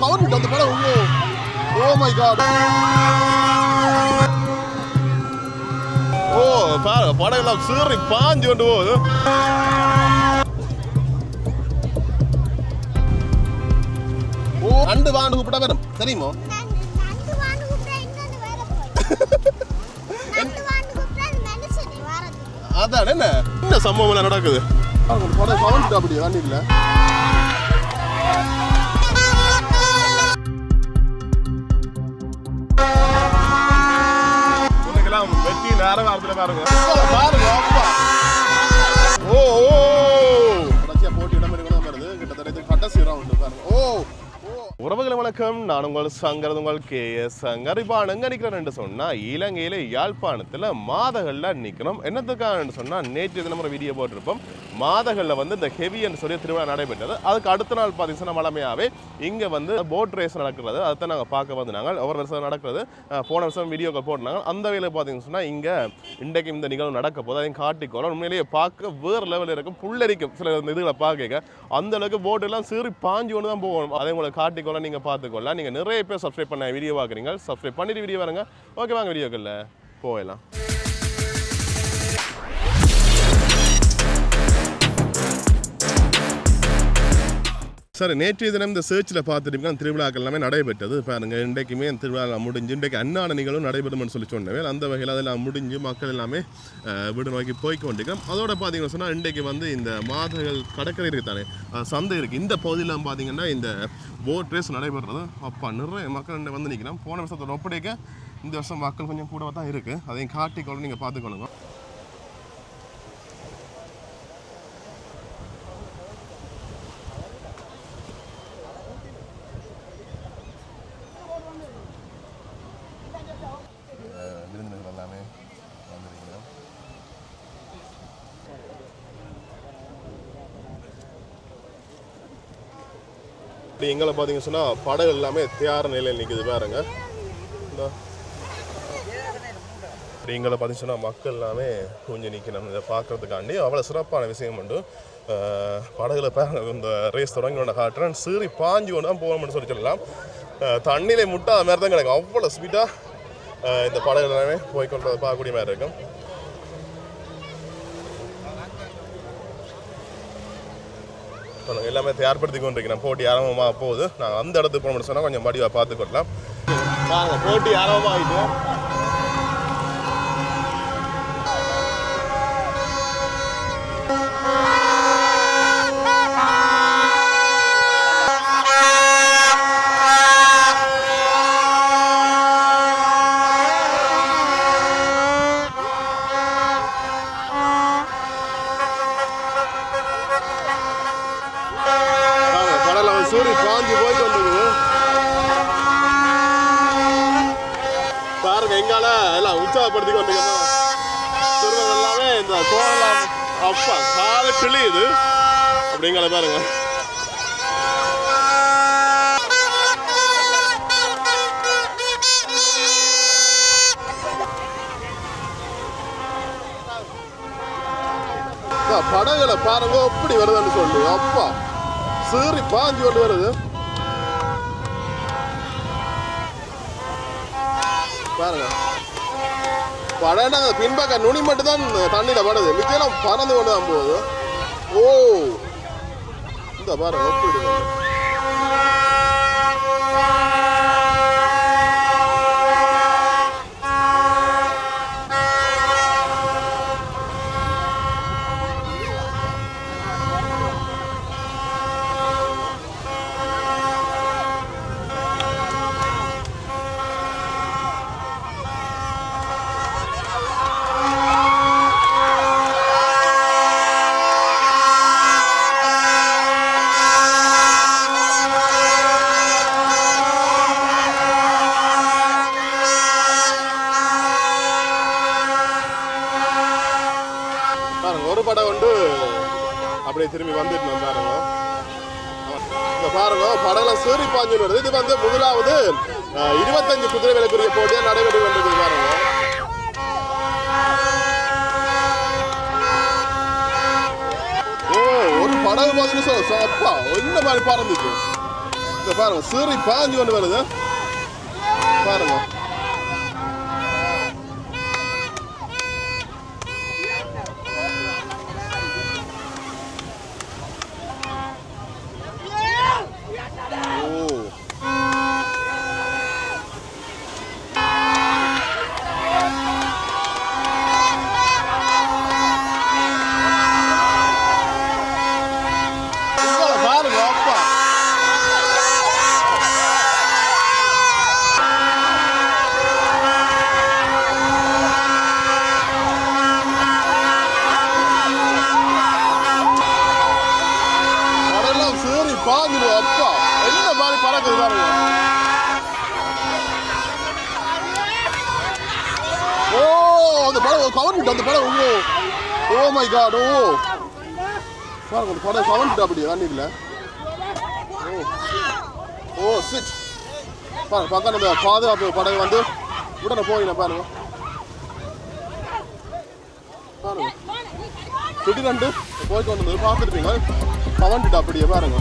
Government அந்த படம் oh my God ஓ பாரு படம் எல்லாம் சீறி பாஞ்சு கொண்டு போகுது ஓ நண்டு வாண்டு கூப்பிட்டா வரும் தெரியுமோ அதான் என்ன சம்பவம் நடக்குது படம் கவர்மெண்ட் அப்படி தண்ணி இல்லை வெட்டி நேரம் வாரத்தில் பாருங்க பாருங்க ஓ கடைசியா போட்டி இடம் வருது கிட்டத்தட்ட கடைசி ரவுண்டு பாருங்க ஓ உறவுகளை வணக்கம் நான் உங்கள் சங்கர் உங்கள் KS சங்கர் இப்போ அங்கே நிற்கிறேன்னு சொன்னால் இலங்கையில் யாழ்ப்பாணத்தில் மாதகளில் நிற்கணும் என்னத்துக்காகன்னு சொன்னால் நேற்று தினம் ஒரு வீடியோ போட்டிருப்போம் மாதகளில் வந்து இந்த ஹெவின்னு சொல்லி திருவிழா நடைபெற்றது அதுக்கு அடுத்த நாள் பார்த்தீங்கன்னா மழமையாகவே இங்கே வந்து போட் ரேஸ் நடக்கிறது அதை நாங்கள் பார்க்க வந்து நாங்கள் ஒவ்வொரு வருஷம் நடக்கிறது போன வருஷம் வீடியோக்கள் போட்டிருந்தாங்க அந்த வேலை பார்த்தீங்கன்னு சொன்னால் இங்கே இன்றைக்கு இந்த நிகழ்வு நடக்க போது அதையும் காட்டிக்கோளம் உண்மையிலேயே பார்க்க வேறு லெவலில் இருக்கும் புல்லரிக்கும் சில இதுகளை பார்க்க அந்த அளவுக்கு போட்டெல்லாம் சீறி பாஞ்சு கொண்டு தான் போகணும் அதை உங்களை காட்டிக்கோளம் நீங்கள் பார்த்துக்கொள்ளலாம் நீங்கள் நிறைய பேர் சப்ஸ்கிரைப் பண்ண வீடியோ பார்க்குறீங்க சப்ஸ்கிரைப் பண்ணிட்டு வீடியோ வரங்க ஓகே வாங்க வீடியோக்களில் போகலாம் சார் நேற்றைய தினம் இந்த சர்ச்சில் பார்த்துட்டு திருவிழாக்கள் எல்லாமே நடைபெற்றது பாருங்க இன்றைக்குமே திருவிழா முடிஞ்சு இன்றைக்கு அன்னாட நிகழ்வும் நடைபெறும்னு சொல்லி சொன்னேன் அந்த வகையில் அதெல்லாம் முடிஞ்சு மக்கள் எல்லாமே வீடு நோக்கி போய்க்கொண்டிருக்கோம் அதோட பார்த்தீங்கன்னு சொன்னால் இன்றைக்கு வந்து இந்த மாதங்கள் கடற்கரை இருக்குதானே சந்தை இருக்குது இந்த பகுதியில் பார்த்தீங்கன்னா இந்த போட் ரேஸ் நடைபெறுறது அப்போ நிறைய மக்கள் வந்து நிற்கிறோம் போன வருஷத்தோட ஒப்படைக்க இந்த வருஷம் மக்கள் கொஞ்சம் கூட தான் இருக்குது அதையும் காட்டிக்கொள்ள நீங்கள் பார்த்துக்கொள்ளுங்க எங்களை பார்த்தீங்கன்னு சொன்னால் படகு எல்லாமே தயார் நிலையில் நிற்குது பாருங்க எங்களை பார்த்தீங்கன்னு சொன்னால் மக்கள் எல்லாமே கொஞ்சம் நிற்கணும் இதை பார்க்கறதுக்காண்டி அவ்வளோ சிறப்பான விஷயம் உண்டு படகுல இந்த ரேஸ் தொடங்கி காட்டுறேன் சீறி பாஞ்சு கொண்டு தான் போகணும்னு சொல்லலாம் தண்ணியிலே முட்டா அது மாதிரி தான் கிடைக்கும் அவ்வளோ ஸ்பீடாக இந்த படகு எல்லாமே போய்கொண்டு பார்க்கக்கூடிய மாதிரி இருக்கும் எல்லாமே தயார்படுத்தி கொண்டிருக்கிறேன் போட்டி ஆரம்பமாக போகுது நாங்கள் அந்த இடத்துக்கு போகணும்னு சொன்னால் கொஞ்சம் மடிவாக பார்த்துக்கொள்ளலாம் நாங்கள் போட்டி ஆரம்பமாகிட்டு சூரி பாஞ்சு போயிட்டு வந்துருக்குது பாருங்க எங்கால எல்லாம் உற்சாகப்படுத்தி கொண்டிருக்கோம் சிறுவர்கள் எல்லாமே இந்த கோலம் அப்பா கால கிளியுது அப்படிங்கிற பாருங்க படகுல பாருங்க எப்படி வருதுன்னு சொல்லி அப்பா சீறி பாஞ்சு கொண்டு வருது பாருங்க படம் பின்பக்க நுனி மட்டும் தான் தண்ணியில படுது மிச்சம் பறந்து கொண்டு தான் போகுது ஓ இந்த பாருங்க எப்படி ஒரு படம் வந்து அப்படியே திரும்பி வந்துட்டு பாருங்க இந்த பாருங்க படம்லாம் சீறி பாஞ்சு வருது இது வந்து முதலாவது 25 குதிரை விலைக்குரிய போட்டியாக நடைபெற்று கொண்டிருக்கு பாருங்க ஓ ஒரு படகு பார்த்தீங்கன்னா அப்பா இந்த மாதிரி பறந்துச்சு பாருங்க சீறி பாஞ்சு கொண்டு வருது பாருங்க. பாஞ்சிடும் அப்பா என்ன மாதிரி பறக்குது பாருங்க. ஓ அந்த படம் கவர்மெண்ட் அந்த படம் ஓ மை காட் ஓ பாருங்க அந்த படம் கவர்மெண்ட் அப்படியே தண்ணியில் ஓ சிட் பாருங்க பக்கம் நம்ம பாதுகாப்பு படகு வந்து உடனே போயின பாருங்க பாருங்க திடீரெண்டு போய் கொண்டு வந்து பார்த்துருப்பீங்க கவர்மெண்ட் அப்படியே பாருங்க.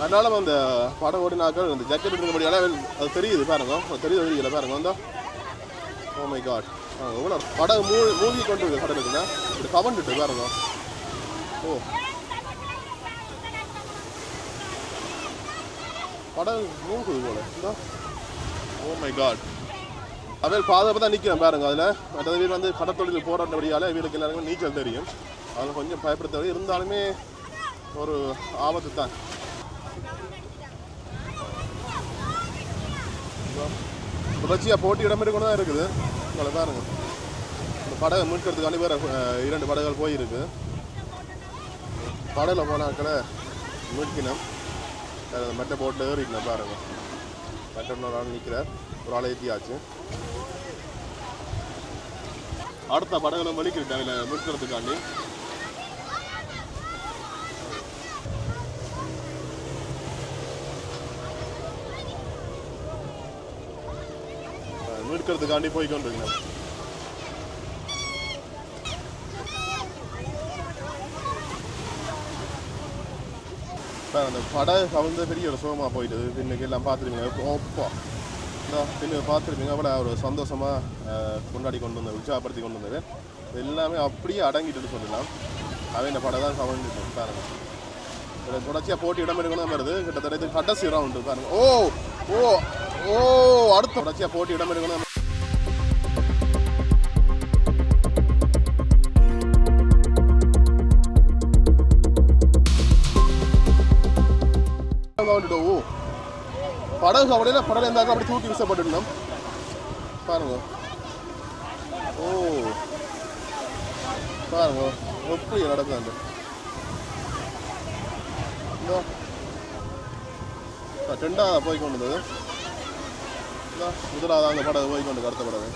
அதனால அந்த படம் ஓடினாக்கள் அந்த ஜக்கெட் இருக்கிறபடியால அது தெரியுது பாருங்க தெரியல பாருங்க வந்தா ஓ மை காட் எவ்வளோ படம் மூழ்கி கொண்டு இருக்கு படம் இருக்குன்னா இப்படி கவர்ந்துட்டு பாருங்க. ஓ படம் மூழ்குது போல இந்தா ஓ மை காட் அவையில் பாதுகாப்பு தான் நிற்கிறேன் பாருங்க. அதில் மற்ற வீடு வந்து கடத்தொழில் போராட்டபடியால் வீடுக்கு எல்லாருமே நீச்சல் தெரியும். அதில் கொஞ்சம் பயப்படுத்த இருந்தாலுமே ஒரு ஆபத்து தான். தொடர்ச்சியாக போட்டி இடம்பெற்று தான் இருக்குது. உங்களை பாருங்க இந்த படகை மீட்கிறதுக்காண்டி வேறு 2 படகுகள் போயிருக்கு. படகுல போனாக்களை மீட்கினோம் மற்ற போட்டில் ஏறிக்கணும் பாருங்க. மற்ற ஒரு ஆள் நிற்கிறார் ஒரு ஆள் ஏற்றியாச்சு. அடுத்த படகுல வலிக்கிட்டு அதில் மீட்கிறதுக்காண்டி மீட்கிறதுக்காண்டி போய்கொண்டிருக்கேன். அந்த படம் கவிழ்ந்த பெரிய ஒரு சோகமாக போயிட்டு இன்னைக்கு எல்லாம் பார்த்துருப்பீங்க. ஓப்பா பின்ன பார்த்துருப்பீங்க அவ்வளோ ஒரு சந்தோஷமாக கொண்டாடி கொண்டு வந்தது உற்சாகப்படுத்தி கொண்டு வந்தது எல்லாமே அப்படியே அடங்கிட்டு சொல்லலாம். அவன் இந்த படம் தான் கவிழ்ந்துட்டு பாருங்க. தொடர்ச்சியாக போட்டி இடம்பெறுக்கணும் வருது கிட்டத்தட்ட இது கடைசி ரவுண்டு பாருங்க. ஓ ஓ ஓ அடுத்த தொடர்ச்சியாக போட்டி இடம்பெறுக்கணும் படகு கவலையில் படகு இருந்தாக்க அப்படி தூக்கி வீசப்பட்டுருந்தோம் பாருங்க. ஓ பாருங்க எப்படி நடக்குது ரெண்டாவது போய் கொண்டு வந்தது முதலாவது அந்த படகு போய் கொண்டு கடத்த படகு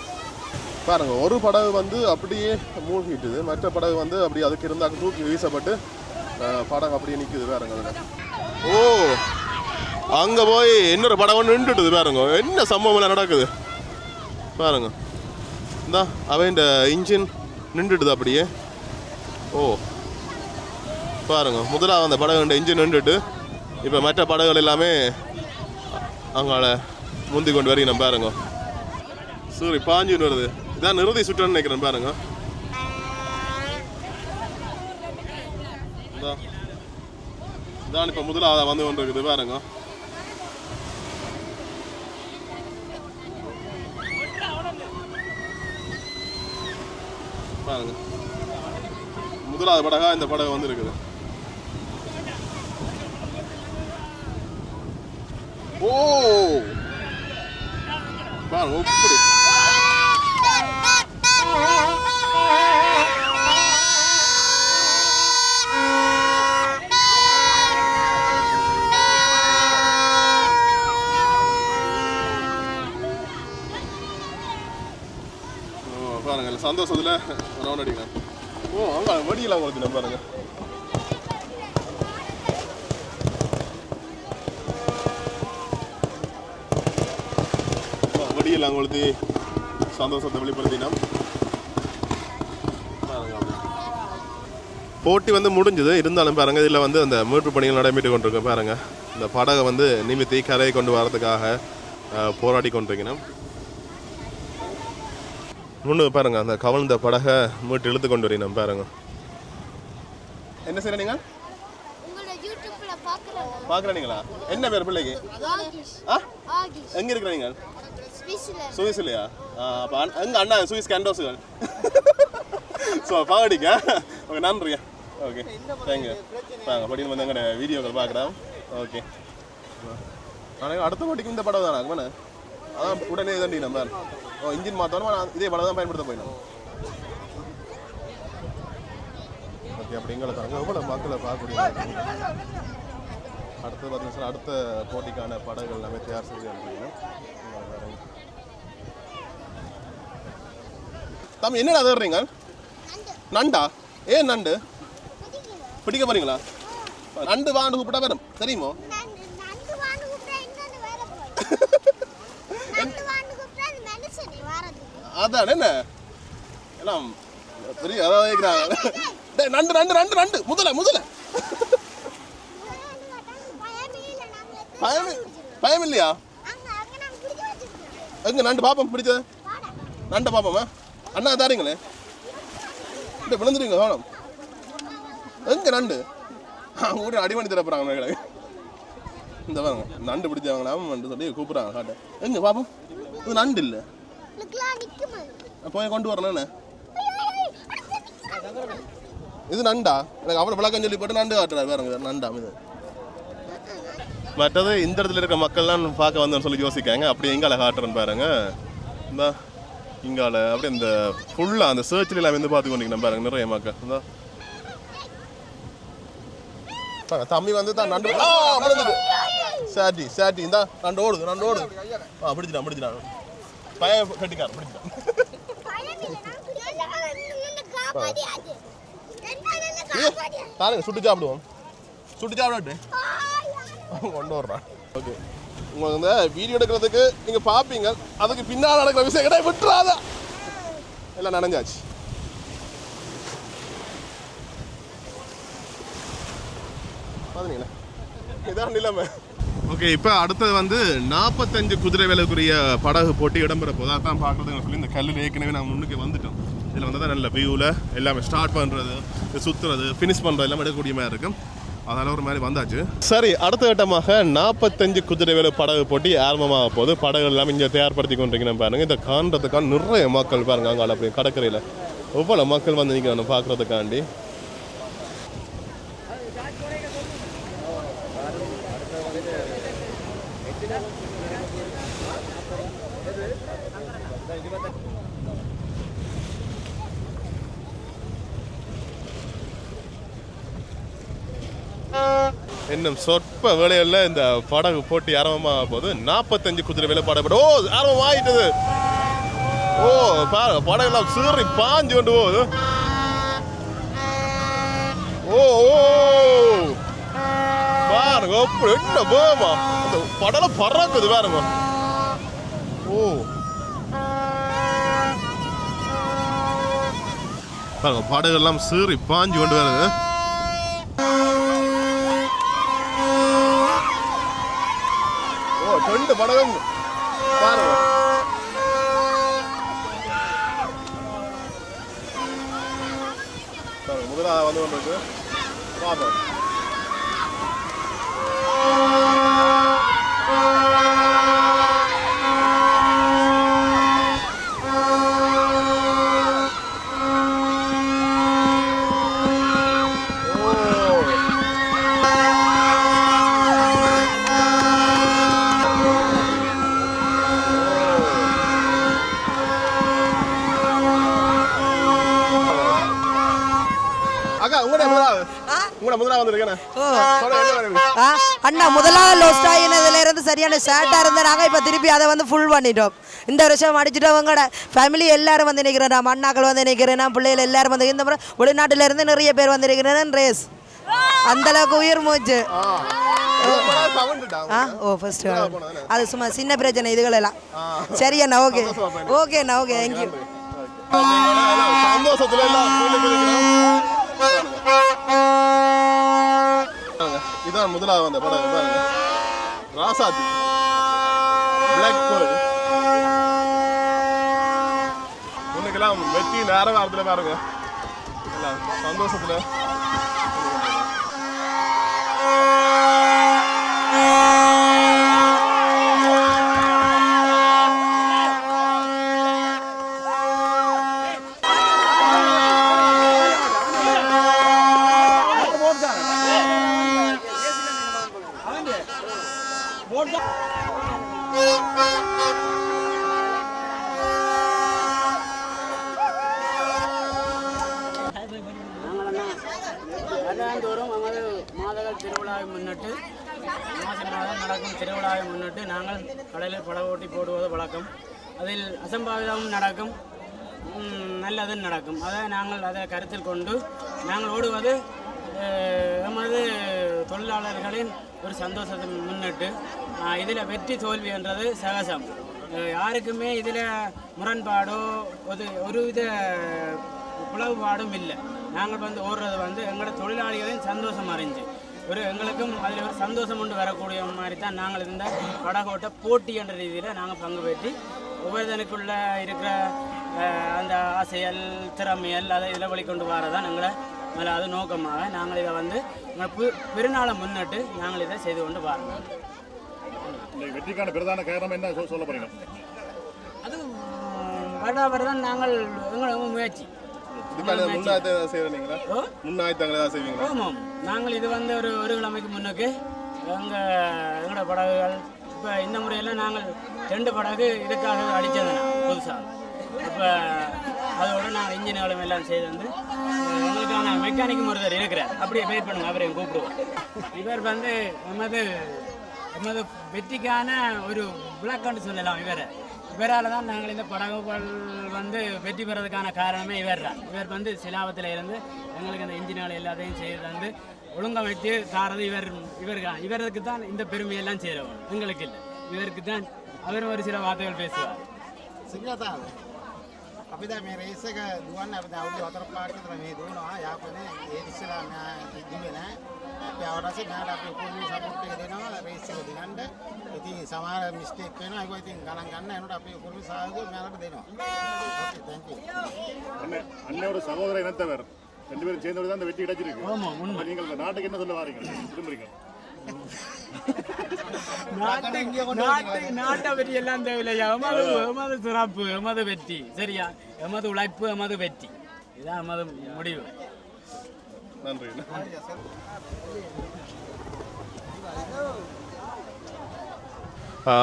பாருங்க. ஒரு படகு வந்து அப்படியே மூழ்கிட்டுது மற்ற படகு வந்து அப்படி அதுக்கு இருந்தாக்க தூக்கி வீசப்பட்டு படகு அப்படியே நிற்குது பாருங்க. அதில் ஓ அங்கே போய் இன்னொரு படம் ஒன்று நின்றுட்டுது பாருங்க. என்ன சம்பவம் நடக்குது பாருங்க. இந்தா அவன் இன்ஜின் நின்றுட்டுது அப்படியே. ஓ பாருங்க முதலாக அந்த படகு இன்ஜின் நின்றுட்டு இப்போ மற்ற படகுகள் எல்லாமே அங்கால முந்தி கொண்டு வரீங்க பாருங்க. சரி பாஞ்சுன்னு வருது. இதான் நிறுதி சுற்றுன்னு நினைக்கிறேன் பாருங்க. இதான் இப்போ முதலாக வந்து கொண்டு இருக்குது பாருங்க. பாருங்க முதலாவது படகா இந்த படகு வந்து இருக்குது. ஓ பாருங்க எப்படி பாருங்க சந்தோஷத்துல ரவுண்ட் அடிக்கலாம். ஓ அங்க வடியெல்லாம் உங்களுக்கு பாருங்க. வடியெல்லாம் உங்களுக்கு சந்தோஷத்தை வெளிப்படுத்தினா போட்டி வந்து முடிஞ்சது. இருந்தாலும் பாருங்க இதில் வந்து அந்த மீட்பு பணிகள் நடைபெற்று கொண்டிருக்கோம். பாருங்க இந்த படகை வந்து நிமித்தி கரையை கொண்டு வரதுக்காக போராடி கொண்டிருக்கணும். முன்னு பாருங்க அந்த கவிழ்ந்த படகை மீட்டு இழுத்து கொண்டு வரணும். பாருங்க என்ன செய்யற நீங்க பாக்குறீங்களா? என்ன பேர் பிள்ளைக்கு? எங்க இருக்கிறீங்க? சுவிஸ்லையா? அப்போ எங்க அண்ணா சுவிஸ் கேண்டோஸுகள். ஸோ பாடிங்க. ஓகே நன்றியா. Okay thank you. வாங்க படிக்கணும் வந்து எங்கட வீடியோக்கள் பார்க்குறோம். ஓகே அடுத்த போட்டிக்கு இந்த படம் தானே ஆகுமாண்ணே? அதான் உடனே தாண்டி நம்ம இன்ஜின் மாற்றணும் இதே படம் தான் பயன்படுத்த போயிடும். ஓகே அப்படி எங்களை தாங்க எவ்வளோ மக்களை பார்க்கக்கூடிய அடுத்த 10 நிமிஷம் அடுத்த போட்டிக்கான படங்கள் எல்லாமே தயார் செய்து அனுப்பிங்க. தம்பி என்னடா தேடுறீங்க? நண்டா? ஏன் நண்டு பிடிக்க போறீங்களா? நண்டு வாண்டு கூப்பிட்டா வரும் தெரியுமோ? அதான் என்ன எல்லாம் பெரிய அதாவது கேட்குறாங்க. நண்டு நண்டு நண்டு நண்டு முதல முதல பயம் இல்லையா? எங்க நண்டு பாப்போம் பிடிச்சது நண்டை பாப்போமா? அண்ணா தாரீங்களே இப்படி விழுந்துருங்க வேணும். எங்க நண்டு கூட அடிமணி தர போறாங்க. இந்த பாருங்க நண்டு பிடிச்சவங்களாம் நண்டு சொல்லி கூப்பிடுறாங்க காட்ட. எங்க பாப்போம் இது நண்டு இல்லை போய் கொண்டு வரணும். இது நண்டா? எனக்கு அவ்வளோ விளக்கம் சொல்லி போட்டு நண்டு காட்டுறாரு பாருங்க நண்டா. இது மற்றது இந்த இடத்துல இருக்க மக்கள்லாம் பார்க்க வந்தோன்னு சொல்லி யோசிக்காங்க. அப்படி எங்கால காட்டுறேன்னு பாருங்க. இந்த இங்கால அப்படியே இந்த ஃபுல்லாக அந்த சர்ச்சில் எல்லாம் வந்து பார்த்து கொண்டிருக்கேன் பாருங்க நிறைய மக்கள். இந்த தம்பி வந்து தான் நண்டு சாட்டி சாட்டி இந்த நண்டு ஓடுது நண்டு ஓடுது. பிடிச்சிட்டான் பிடிச்சிட்டான் பய கட்டிக்கார பிடிச்சிட்டான். பாருங்க சுட்டு சாப்பிடுவோம் சுட்டு சாப்பிடாட்டு கொண்டு வர்றான். ஓகே உங்களுக்கு இந்த வீடியோ எடுக்கிறதுக்கு நீங்கள் பார்ப்பீங்க. அதுக்கு பின்னால் நடக்கிற விஷயம் கிடையாது விட்டுறாத எல்லாம் நனைஞ்சாச்சு. பார்த்தீங்களா இதான் நிலைமை. ஓகே இப்போ அடுத்தது வந்து 45 குதிரை வேலைக்குரிய படகு போட்டி இடம்பெற போது அதான் பார்க்குறதுன்னு சொல்லி இந்த கல்லில் ஏற்கனவே நாங்கள் முன்னுக்கு வந்துட்டோம். இதில் வந்து தான் நல்ல வியூவில் எல்லாமே ஸ்டார்ட் பண்ணுறது சுற்றுறது ஃபினிஷ் பண்ணுறது எல்லாம் எடுக்கக்கூடிய மாதிரி இருக்கும். அதனால் ஒரு மாதிரி வந்தாச்சு. சரி அடுத்த கட்டமாக 45 குதிரை வேலை படகு போட்டி ஆரம்பமாக போகுது. படகு எல்லாமே இங்கே தயார்படுத்தி கொண்டிருக்கணும் பாருங்கள். இதை காண்றதுக்கான நிறைய மக்கள் பாருங்கள் அங்கே அப்படி கடற்கரையில் எவ்வளோ மக்கள் வந்து நிற்கிறாங்க பார்க்குறதுக்காண்டி. இன்னும் சொற்ப வேலையில் இந்த படகு போட்டி ஆரம்பமாக போகுது. 45 குதிரை வேலை படகு ஓ ஆரம்பம் ஆகிட்டது. ஓ பாருங்க படகுலாம் சீறி பாஞ்சு கொண்டு போகுது. ஓ ஓ பாருங்க அப்படி என்ன போமா அந்த படலாம் பறக்குது பாருங்க. ஓ பாருங்க படகுலாம் சீறி பாஞ்சு கொண்டு வருது. ரெண்டு படகும் பாருங்க முதலாக வந்து கொண்டிருக்கு பாப்போம். அண்ணா முதலாவது லோஸ்ட் ஆகினதுல இருந்து சரியான ஷார்ட்டா இருந்தா நாங்க இப்ப திருப்பி அதை வந்து ஃபுல் பண்ணிட்டோம். இந்த வருஷம் அடிச்சுட்டவங்கட ஃபேமிலி எல்லாரும் வந்து நிற்கிறேன், நான் அண்ணாக்கள் வந்து நிற்கிறேன், நான் பிள்ளைகள் எல்லாரும் வந்து இந்த முறை வெளிநாட்டிலேருந்து நிறைய பேர் வந்து நிற்கிறேன். ரேஸ் அந்த அளவுக்கு உயிர் மூச்சு. ஓ ஃபர்ஸ்ட் அது சும்மா சின்ன பிரச்சனை இதுகளெல்லாம். சரி அண்ணா, ஓகே ஓகே அண்ணா, ஓகே தேங்க்யூ. இதான் முதலாவது வந்த படம் பாருங்க, ராசாத்தி பிளாக் பேர்ல். உனக்கெல்லாம் வெற்றி நேர வாரத்தில் பாருங்க, எல்லாம் சந்தோஷத்துல. வருடந்தோறும் நமது மாதங்கள் திருவிழாவை முன்னிட்டு மாதம் நடக்கும் திருவிழாவை முன்னிட்டு நாங்கள் கடலில் படகு ஓட்டி போடுவது வழக்கம். அதில் அசம்பாவிதமும் நடக்கும், நல்லதும் நடக்கும். அதை நாங்கள் அதை கருத்தில் கொண்டு நாங்கள் ஓடுவது எமது தொழிலாளர்களின் ஒரு சந்தோஷத்தை முன்னிட்டு. இதில் வெற்றி தோல்வி என்றது சகஜம். யாருக்குமே இதில் முரண்பாடோ ஒருவித பிளவுபாடும் இல்லை. நாங்கள் வந்து ஓடுறது வந்து எங்களோட தொழிலாளிகளின் சந்தோஷம் அறிஞ்சு எங்களுக்கும் அதில் ஒரு சந்தோஷம் கொண்டு வரக்கூடிய மாதிரி தான் நாங்கள் இந்த படகோட்ட போட்டி என்ற ரீதியில் நாங்கள் பங்கு பெற்றி ஒவ்வொருத்தனுக்குள்ள இருக்கிற அந்த ஆசையல் திறமையல் அதை இதில் வெளிக்கொண்டு வரதான் எங்களை மேலே அது நோக்கமாக நாங்கள் இதை வந்து பெருநாளை முன்னிட்டு நாங்கள் இதை செய்து கொண்டு வரோம். வெற்றிக்கான பிரதான காரணம் என்ன சொல்ல போறீங்க? அது வருடாவருடம் நாங்கள் எங்களோட முயற்சி. ஆமாம், நாங்கள் இது வந்து ஒரு கிழமைக்கு முன்னுக்கு எங்களோட படகுகள் இப்போ இந்த முறையெல்லாம் நாங்கள் 2 படகு இதுக்காக அடித்ததுனா புதுசாக. இப்போ அதோடு நாங்கள் இன்ஜின்களும் எல்லாம் செய்து வந்து எங்களுக்கான மெக்கானிக் ஒருத்தர் இருக்கிறார். அப்படியே வெயிட் பண்ணுங்க, அவரையும் கூப்பிடுவோம். இவர் வந்து எமது வெற்றிக்கான ஒரு விளக்கம்னு சொல்லலாம். இவரால் தான் நாங்கள் இந்த படகுகள் வந்து வெற்றி பெறதுக்கான காரணமே இவர் தான். இவர் வந்து சிலாபத்தில் இருந்து எங்களுக்கு அந்த இன்ஜின்கள் எல்லாத்தையும் செய்து வந்து ஒழுங்கமைத்து தாரது இவருக்கு தான் இந்த பெருமையெல்லாம் செய்கிறவங்க, எங்களுக்கு இல்லை. இவருக்கு தான் அவர் ஒரு சில வார்த்தைகள் பேசுவார். අපි දැන් මේ රේස් එක දුවන්න අපි දැන් අවුරුදු 4 5ක් විතර මේ දුවනවා යාපනේ ඒ ඉස්සලා මම ඉදුවේ නෑ අපි අවරසේ මට අපි පොඩි සපෝට් එක දෙනවා රේස් එක දිනන්න ඉතින් සමහර මිස්ටේක් වෙනවා ඒක ඉතින් ගණන් ගන්න යනකොට අපි පොඩි සහයෝගය මලට දෙනවා ஓகே थैंक यू அண்ணே ஒரு சகோதர இனத்தவர் 2 பேரும் சேர்ந்து தான் இந்த வெற்றி கிடைச்சிருக்கு. ஆமா உண்மை. நீங்கள் இந்த நாட்டுக்கு என்ன சொல்ல வாரீங்க விரும்புறீங்க? நாட்டை பற்றி எல்லாம் தேவையில்லையா, எமது சிறப்பு எமது வெற்றி, சரியா? எமது உழைப்பு எமது வெற்றி, இதுதான் எமது முடிவு. நன்றி.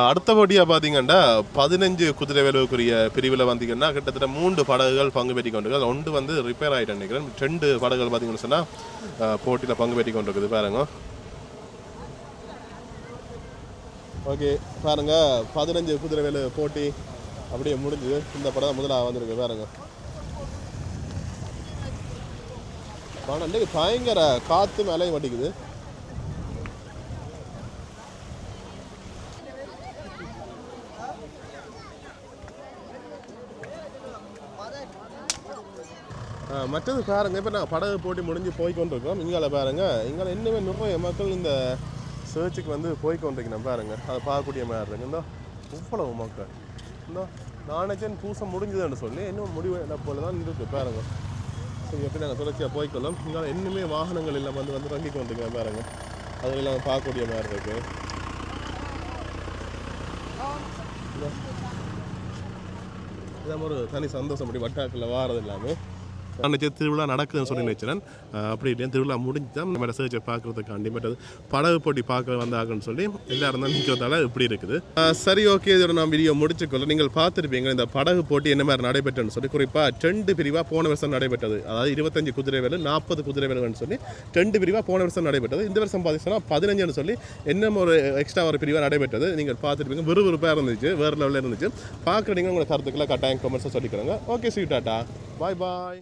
அடுத்தபடியாக பார்த்தீங்கன்னா 15 குதிரை வேலுக்குரிய பிரிவில் வந்தீங்கன்னா கிட்டத்தட்ட 3 படகுகள் பங்கு பெற்றி கொண்டிருக்கு. ஒன்று வந்து ரிப்பேர் ஆகிட்டு நினைக்கிறேன். 2 படகுகள் பார்த்தீங்கன்னு சொன்னால் போட்டியில் பங்கு பெற்றி கொண்டிருக்குது பாருங்க. ஓகே பாருங்க, 15 குதிரை வேலு போட்டி அப்படியே முடிஞ்சுது. இந்த படம் முதலாக வந்திருக்கு பாருங்க. ஆனால் பயங்கர காற்று மேலேயும் வட்டிக்குது. மற்றது பாருங்க, இப்போ நான் படகு போட்டி முடிஞ்சு போய்கொண்டிருக்கோம். இங்கால பாருங்க, இங்கால இன்னுமே நிறைய மக்கள் இந்த சர்ச்சுக்கு வந்து போய்கொண்டிருக்கணும் பாருங்க. அதை பார்க்கக்கூடிய மாதிரி இருக்கு. இந்த இவ்வளவு மக்கள் இந்த நானேச்சன் பூசம் முடிஞ்சதுன்னு சொல்லி இன்னும் முடிவு என்ன போல தான் இருக்கு பாருங்க. சரி, எப்படி நாங்கள் தொடர்ச்சியாக போய்க்கொள்ளோம். இங்கால இன்னுமே வாகனங்கள் எல்லாம் வந்து தங்கி கொண்டிருக்கேன் பாருங்க. அதெல்லாம் பார்க்கக்கூடிய மாதிரி இருக்கு. இதான் ஒரு தனி சந்தோஷம். அப்படி வட்டாக்கில் வாரது எல்லாமே நினச்சி திருவிழா நடக்குதுன்னு சொல்லி நினச்சேன். அப்படி இல்லையா திருவிழா முடிஞ்சு தான் நம்ம ரிசர்ச்சை பார்க்குறதுக்காண்டி மற்றது படகு போட்டி பார்க்க வந்தாங்கன்னு சொல்லி எல்லாரும் தான் நிற்கிறதால இப்படி இருக்குது. சரி, ஓகே, இதோட நான் வீடியோ முடிச்சுக்கொள்ள. நீங்கள் பார்த்துருப்பீங்க இந்த படகு போட்டி என்ன மாதிரி நடைபெற்றுன்னு சொல்லி. குறிப்பாக 2 பிரிவாக போன வருஷம் நடைபெற்றது. அதாவது 25 குதிரை வேலை 40 குதிரை வேலைன்னு சொல்லி 2 பிரிவாக போன வருஷம் நடைபெற்றது. இந்த வருஷம் பார்த்தீங்கன்னா 15ன்னு சொல்லி இன்னும் ஒரு எக்ஸ்ட்ரா ஒரு பிரிவாக நடைபெற்றது. நீங்கள் பார்த்துருப்பீங்க, விறுவிறுப்பாக இருந்துச்சு, வேறு லெவலில் இருந்துச்சு. பார்க்குறீங்க உங்களோட கருத்துக்களை கட்டாயம் கமெண்ட்ஸை சொல்லிக்கிறோங்க. ஓகே, சீ டாட்டா, பாய் பாய்.